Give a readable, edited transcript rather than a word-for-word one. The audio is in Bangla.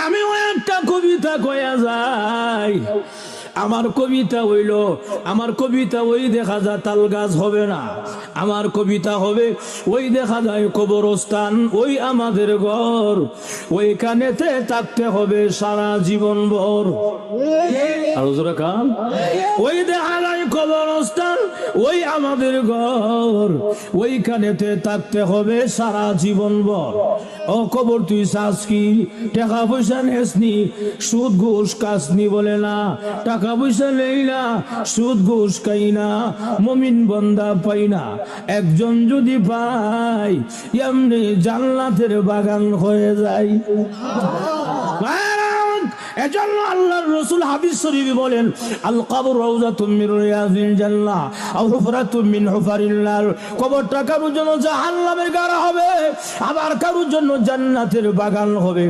আমিও একটা কবিতা কয়া যাই। আমার কবিতা হইল, আমার কবিতা ওই দেখা যায় তাল গাছ হবে না, আমার কবিতা হবে ওই দেখা যায় কবরস্থান, ওই আমাদের ঘর, ওইখানেতে থাকতে হবে সারা জীবন ভর। আরো জোরে কান। ওই দেখা যায় কবরস্থান, ওই আমাদের ঘর, ওইখানেতে থাকতে হবে সারা জীবন ভর। ও কবর তুই চাস কি? টাকা পয়সা নেসনি, সুদ ঘুষ কাসনি বলে না, টাকা পয়সা নেই না, সুদ ঘুষ খাই না, মুমিন বান্দা পাই না। একজন যদি পাই এমনি জান্নাতের বাগান হয়ে যায়। এজন্য আল্লাহর রাসূল হাদিস শরীফে বলেন, আল কবর রাউযাতুম মিন রিয়াজিল জান্নাহ আও হুফরাতুম মিন হুফারিন নার। কবরটা কারোর জন্য জাহান্নামের গাড়া হবে, আবার কারোর জন্য জান্নাতের বাগান হবে।